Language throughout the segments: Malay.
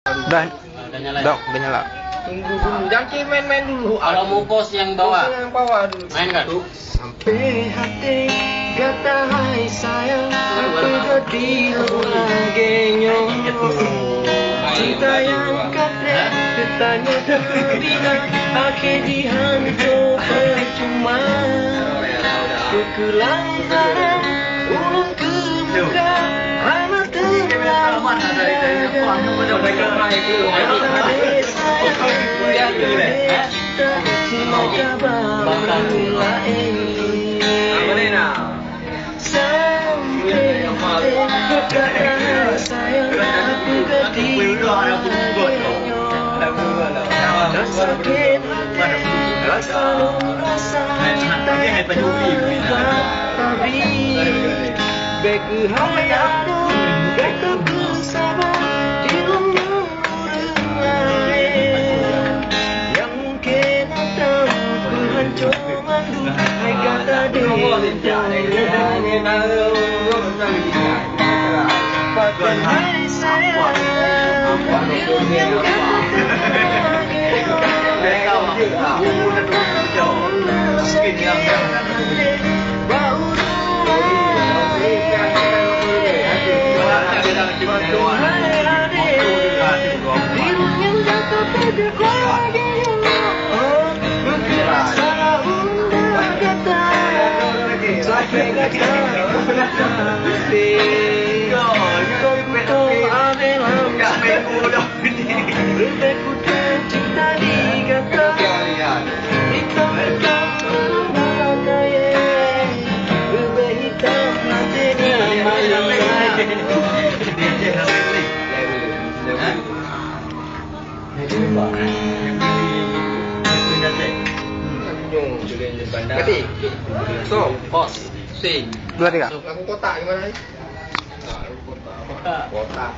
Udah nyala. Tunggu dulu, jangan main-main dulu. Kalau mau pos yang bawah. Yang bawah dulu. Main kan? Sampai hati kata hai sayang, aku di lagenya. Cinta yang kata bertanya terbina, akhir dihancur percuma. Kekelantaran ulung ke muka, hana terlalu semoga barulah ini sampai kata sayang aku ketidurannya dan sakit hati rasa cinta yang tapi baik hayatku kata bersabar di rumah yang mungkin atau hancur mandu hai kata bahkan hai sayang yang Berarti, so, pos, si, 2, 3. lagu kotak gimana nih? Kotak.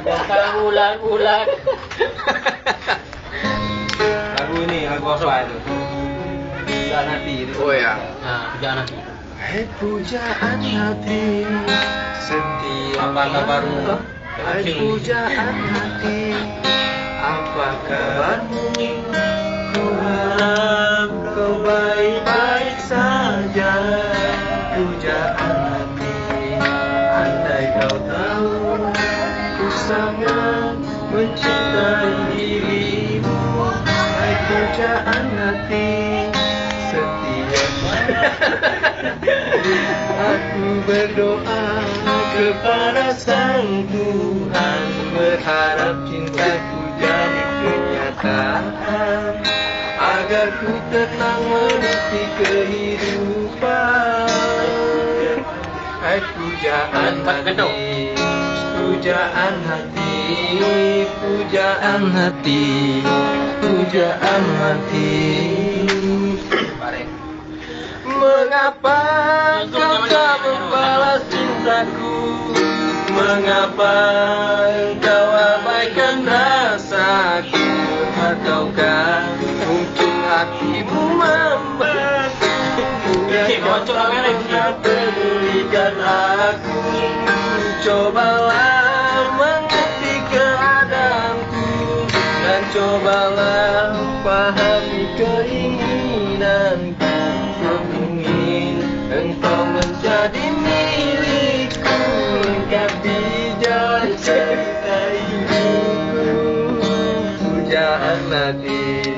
Kotak bulan. Lagu ini, lagu apa itu? Pujaan hati itu. Oh ya. Nah, pujaan hati. Hai pujaan hati, setiap Apa kabarmu? Hai pujaan hati, apa kabarmu? Ku harap kau baik-baik saja. Pujaan hati, andai kau tahu ku sangat mencintai dirimu. Hai pujaan hati, setiap aku berdoa kepada Sang Tuhan, berharap cintaku jadi kenyataan, agar ku tenang menikmati kehidupan. Hai pujaan hati, pujaan hati, pujaan hati, pujaan hati. Mengapa kau tak membalas cintaku? Mengapa kau abaikan rasaku? Ataukah mungkin hatimu membantu yang kau pernah pedulikan aku? Cobalah mengerti keadaanku dan cobalah pahami keinginanku. Engkau menjadi milikku, lengkapi jalan cerita hidupku. Pujaan hati,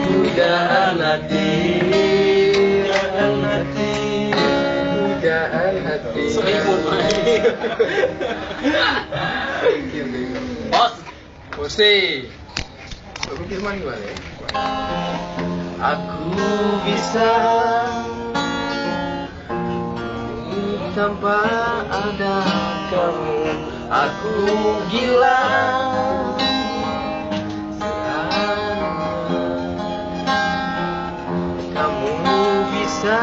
pujaan hati, pujaan hati, pujaan hati. Pos. Posisi. Aku gimana ya? Aku bisa tanpa ada kamu, aku gila. Kamu bisa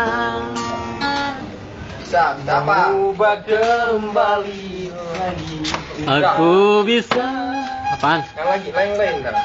apa? Ubah kembali lagi. Aku bisa. Apaan? Yang lagi, lain-lain kan?